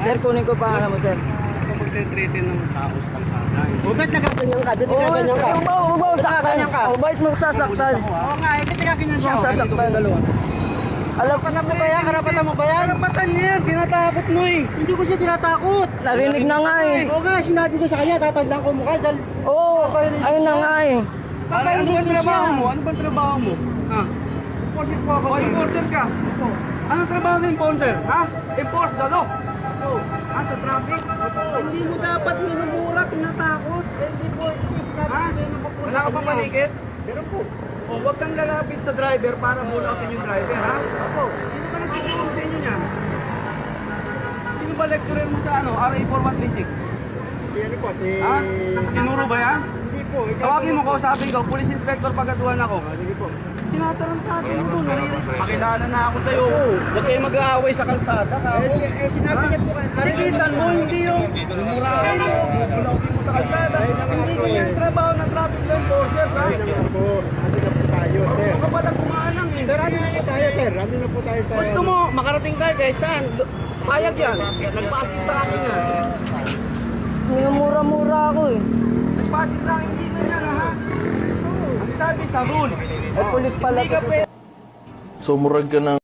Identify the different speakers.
Speaker 1: Sir, kunin ko pa mo, sir.
Speaker 2: Magte-treatin ng tao sa kalsada.
Speaker 1: Bakit nakaganyan ka? Bakit nakaganyan ka? Huwag mo sasaktan. Bakit mo sasaktan?
Speaker 2: Oo nga, bakit nakaganyan siya?
Speaker 1: Huwag mo sasaktan. Alam
Speaker 2: Karapatan mo ba yan? Karapatan mo ba yan? Karapatan niya yan, tinatakot mo eh. Hindi ko siya tinatakot.
Speaker 1: Narinig na nga eh.
Speaker 2: Oo nga, sinabi ko sa kanya, tatandaan ko mukha dahil...
Speaker 1: Oo, ayun na nga eh.
Speaker 2: Ano ba trabaho mo? Ano ba trabaho mo? Ha? Enforcer po ako. Enforcer ka? Anong trabaho ng enforcer? Ha? Enforce the law? Ha? Sa traffic? Hindi mo dapat minumura, tinatakot. Hindi po, ha? Wala ka pa manikit? Meron po. O, huwag kang lalapit sa driver para mulakin yung driver, ha? Opo. Sino ba nagtutulong sa inyo niyan? Sino ba lecturer mo sa ano? RA 4136? Ano po? Ha? Sinuro ba yan? Hindi po. Tawagin mo ko, sabi ko, Police Inspector Pagatuan ako. Sige po. Tinatarantado mo doon. Pakilala na ako sa'yo. Huwag kayo mag-aaway sa kalsada. Sinabi niya po kayo. Narikitan mo, hindi yung murahin mo. Bulawin mo sa kalsada. Hindi ko yung trabaho ng traffic enforcer, ha? Huwag ka pala kumalang eh. Sir, ano na tayo, sir? Ano na po tayo sa... Gusto mo, makarating tayo kahit saan? Payag yan. Nagpa-assist sa akin yan.
Speaker 1: Minumura-mura ako eh.
Speaker 2: Nagpa-assist sa akin dito yan, ha? Ang sabi sa rule.
Speaker 1: Ay, pulis pala to.
Speaker 3: So murag ka ng